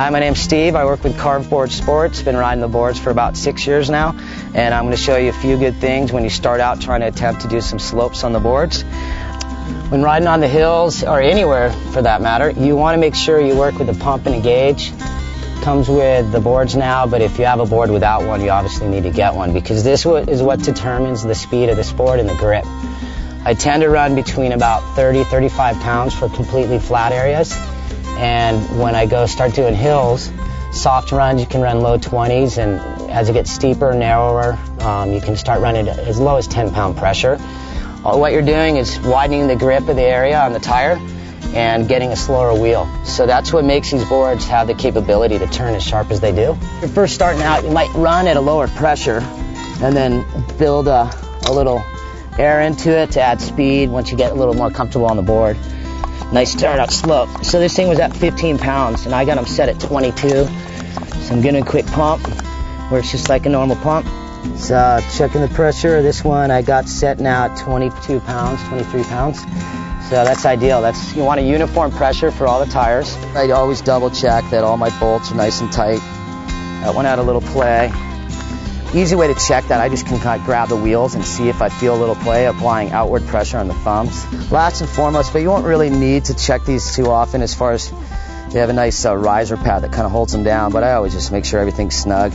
Hi, my name's Steve. I work with Carveboard Sports. Been riding the boards for about 6 years now, and I'm going to show you a few good things when you start out trying to attempt to do some slopes on the boards. When riding on the hills, or anywhere for that matter, you want to make sure you work with a pump and a gauge. Comes with the boards now, but if you have a board without one, you obviously need to get one, because this is what determines the speed of the sport and the grip. I tend to run between about 30-35 pounds for completely flat areas, and when I start doing hills, soft runs, you can run low 20s, and as it gets steeper, narrower, you can start running as low as 10-pound pressure. What you're doing is widening the grip of the area on the tire and getting a slower wheel. So that's what makes these boards have the capability to turn as sharp as they do. If you're first starting out, you might run at a lower pressure and then build a little air into it to add speed once you get a little more comfortable on the board. Nice turnout slope. So this thing was at 15 pounds and I got them set at 22. So I'm getting a quick pump where it's just like a normal pump. So checking the pressure. This one I got set now at 22 pounds, 23 pounds. So that's ideal. You want a uniform pressure for all the tires. I always double check that all my bolts are nice and tight. That one had a little play. Easy way to check that, I just can kind of grab the wheels and see if I feel a little play, applying outward pressure on the thumbs. Last and foremost, but you won't really need to check these too often as far as they have a nice riser pad that kind of holds them down, but I always just make sure everything's snug.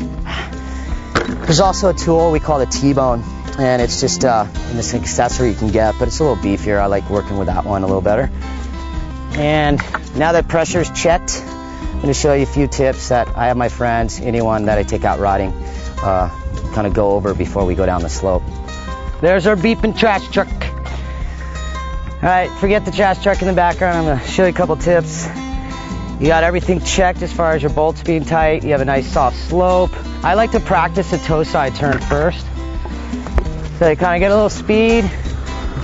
There's also a tool we call the T-bone, and it's just this accessory you can get, but it's a little beefier. I like working with that one a little better. And now that pressure's checked, I'm going to show you a few tips that I have my friends, anyone that I take out riding, kind of go over before we go down the slope. There's our beeping trash truck. Alright, forget the trash truck in the background. I'm going to show you a couple tips. You got everything checked as far as your bolts being tight. You have a nice soft slope. I like to practice a toe side turn first. So you kind of get a little speed,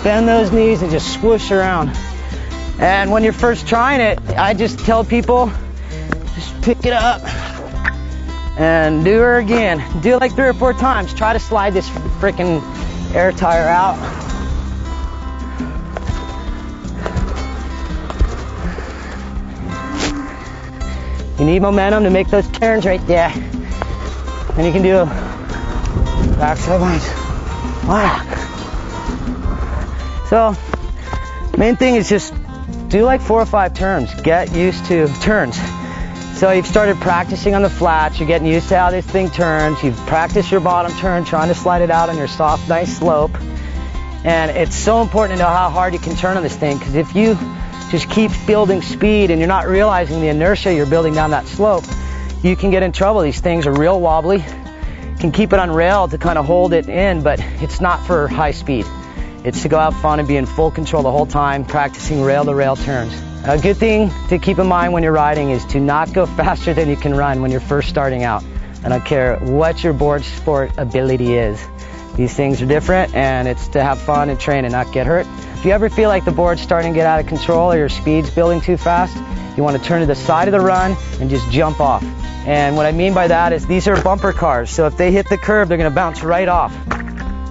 bend those knees and just swoosh around. And when you're first trying it, I just tell people, just pick it up and do her again. Do it like 3 or 4 times. Try to slide this freaking air tire out. You need momentum to make those turns right there. And you can do a backside lunge. Wow. So, main thing is just do like 4 or 5 turns. Get used to turns. So you've started practicing on the flats, you're getting used to how this thing turns, you've practiced your bottom turn, trying to slide it out on your soft, nice slope. And it's so important to know how hard you can turn on this thing, because if you just keep building speed and you're not realizing the inertia you're building down that slope, you can get in trouble. These things are real wobbly. You can keep it on rail to kind of hold it in, but it's not for high speed. It's to go have fun and be in full control the whole time, practicing rail-to-rail turns. A good thing to keep in mind when you're riding is to not go faster than you can run when you're first starting out. I don't care what your board sport ability is. These things are different, and it's to have fun and train and not get hurt. If you ever feel like the board's starting to get out of control or your speed's building too fast, you want to turn to the side of the run and just jump off. And what I mean by that is these are bumper cars, so if they hit the curb, they're going to bounce right off.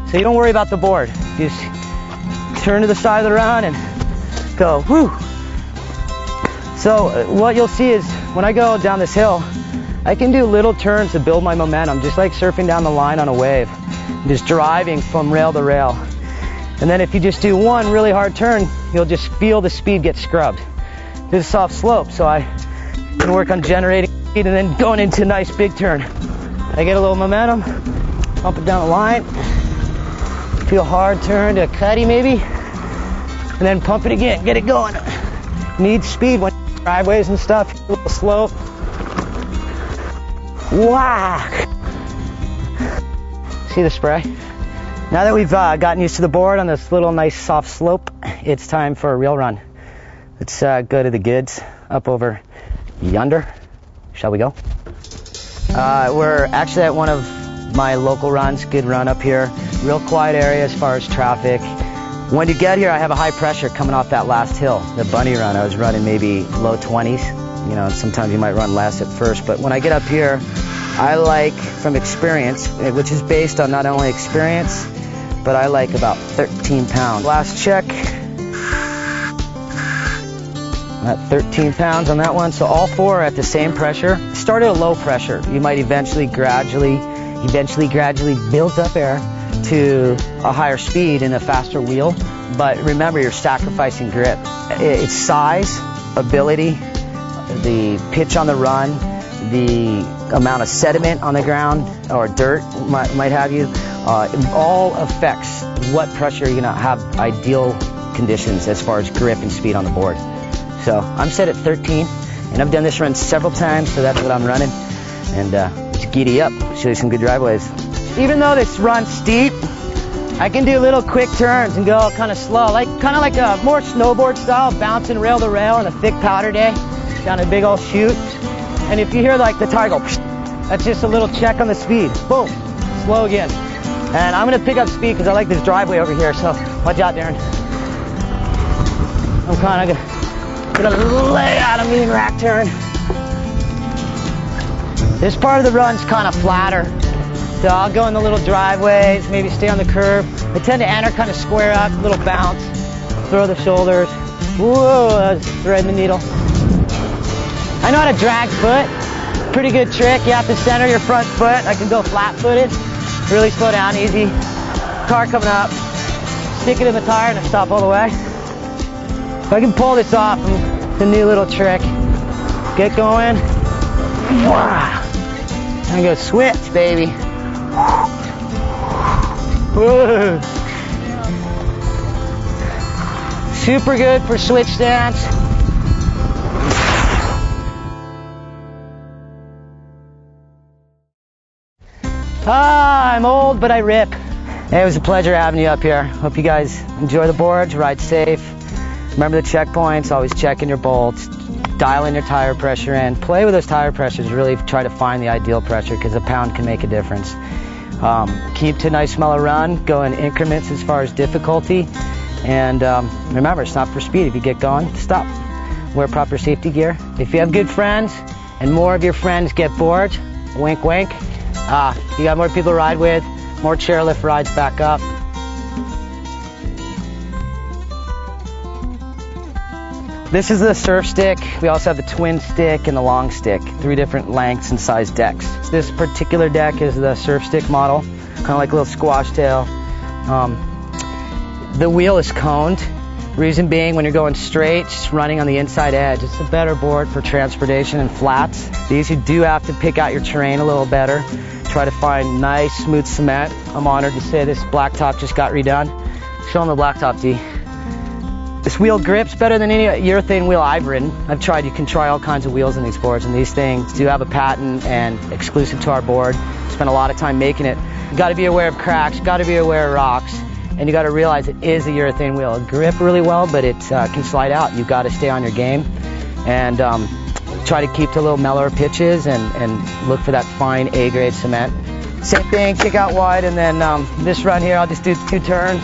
So you don't worry about the board. You just turn to the side of the run and go, whoo! So what you'll see is when I go down this hill, I can do little turns to build my momentum, just like surfing down the line on a wave, just driving from rail to rail. And then if you just do one really hard turn, you'll just feel the speed get scrubbed. This is a soft slope, so I can work on generating speed and then going into a nice big turn. I get a little momentum, pump it down the line, feel hard turn to a cutty maybe, and then pump it again, get it going. Need speed when driveways and stuff, a little slope. Whack! See the spray? Now that we've gotten used to the board on this little nice soft slope, it's time for a real run. Let's go to the goods up over yonder. Shall we go? We're actually at one of my local runs, good run up here. Real quiet area as far as traffic. When you get here, I have a high pressure coming off that last hill, the bunny run. I was running maybe low 20s. You know, sometimes you might run less at first, but when I get up here, I like, from experience, which is based on not only experience, but I like about 13 pounds. Last check. About 13 pounds on that one. So all four are at the same pressure. Start at a low pressure. You might eventually gradually build up air to a higher speed and a faster wheel. But remember, you're sacrificing grip. It's size, ability, the pitch on the run, the amount of sediment on the ground or dirt might have you. It all affects what pressure you're going to have ideal conditions as far as grip and speed on the board. So I'm set at 13, and I've done this run several times, so that's what I'm running. And just giddy up, show you some good driveways. Even though this run's steep, I can do little quick turns and go kind of slow, kind of like a more snowboard style, bouncing rail to rail on a thick powder day down a big old chute. And if you hear like the tire go, that's just a little check on the speed. Boom, slow again. And I'm gonna pick up speed because I like this driveway over here, so watch out, Darren. I'm kind of gonna lay out a mean rack turn. This part of the run's kind of flatter, so I'll go in the little driveways, maybe stay on the curb. I tend to enter kind of square up, little bounce, throw the shoulders. Whoa, that's threading the needle. I know how to drag foot. Pretty good trick. You have to center your front foot. I can go flat-footed. Really slow down, easy. Car coming up. Stick it in the tire and I stop all the way. If I can pull this off, it's a new little trick. Get going. And go switch, baby. Whoa. Super good for switch stance. I'm old, but I rip. Hey, it was a pleasure having you up here. Hope you guys enjoy the boards, ride safe. Remember the checkpoints, always checking your bolts, dialing your tire pressure in. Play with those tire pressures, really try to find the ideal pressure because a pound can make a difference. Keep to a nice mellow run, go in increments as far as difficulty. And remember, it's not for speed. If you get going, stop. Wear proper safety gear. If you have good friends and more of your friends get bored, wink, wink, you got more people to ride with, more chairlift rides back up. This is the surf stick. We also have the twin stick and the long stick, 3 different lengths and size decks. This particular deck is the surf stick model, kind of like a little squash tail. The wheel is coned. Reason being, when you're going straight, just running on the inside edge, it's a better board for transportation and flats. These, you do have to pick out your terrain a little better. Try to find nice, smooth cement. I'm honored to say this blacktop just got redone. Show them the blacktop, D. This wheel grips better than any urethane wheel I've ridden. I've tried, you can try all kinds of wheels in these boards, and these things do have a patent and exclusive to our board. Spent a lot of time making it. You gotta be aware of cracks, you gotta be aware of rocks, and you gotta realize it is a urethane wheel. It grip really well, but it can slide out. You gotta stay on your game and try to keep to a little mellower pitches and look for that fine A-grade cement. Same thing, kick out wide, and then this run here, I'll just do 2 turns.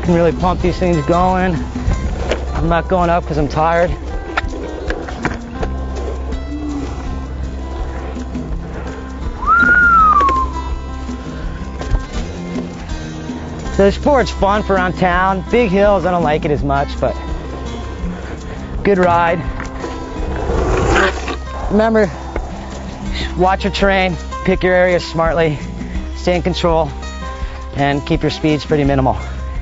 Can really pump these things going. I'm not going up because I'm tired. So this board's fun for around town. Big hills, I don't like it as much, but good ride. Remember, watch your terrain, pick your areas smartly, stay in control, and keep your speeds pretty minimal.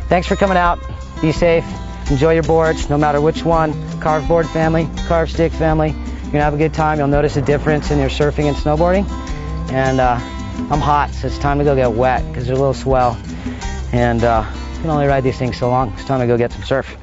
Thanks for coming out. Be safe. Enjoy your boards, no matter which one. Carveboard family, carve stick family. You're gonna have a good time. You'll notice a difference in your surfing and snowboarding. And I'm hot, so it's time to go get wet because they're a little swell. And you can only ride these things so long. It's time to go get some surf.